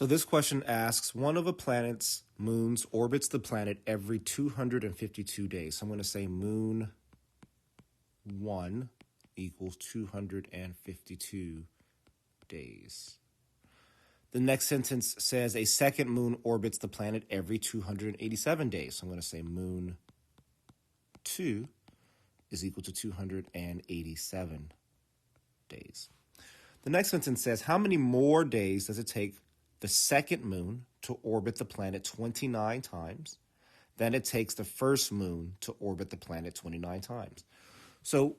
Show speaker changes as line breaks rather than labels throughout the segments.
So this question asks, one of a planet's moons orbits the planet every 252 days. So I'm going to say moon 1 equals 252 days. The next sentence says a second moon orbits the planet every 287 days. So I'm going to say moon 2 is equal to 287 days. The next sentence says, how many more days does it take the second moon to orbit the planet 29 times than it takes the first moon to orbit the planet 29 times? So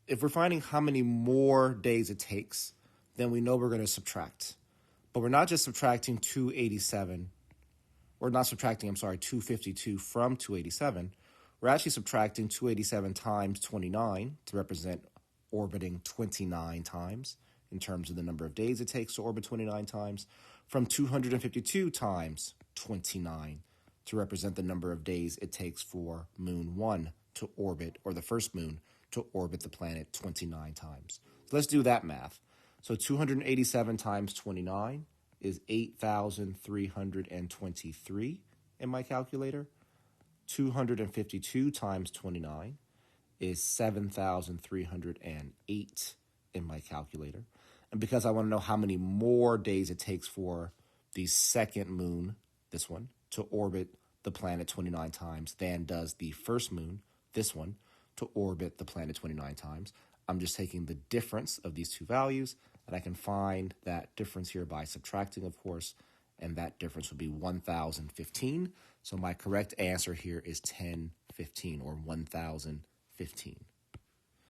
if we're finding how many more days it takes, then we know we're going to subtract. But we're not just subtracting 252 from 287. We're actually subtracting 287 times 29 to represent orbiting 29 times in terms of the number of days it takes to orbit 29 times, from 252 times 29 to represent the number of days it takes for moon 1 to orbit, or the first moon to orbit the planet 29 times. So let's do that math. So 287 times 29 is 8,323 in my calculator. 252 times 29 is 7,308 in my calculator. And because I want to know how many more days it takes for the second moon, this one, to orbit the planet 29 times than does the first moon, this one, to orbit the planet 29 times, I'm just taking the difference of these two values, and I can find that difference here by subtracting, of course, and that difference would be 1,015. So my correct answer here is 1015, or 1,015.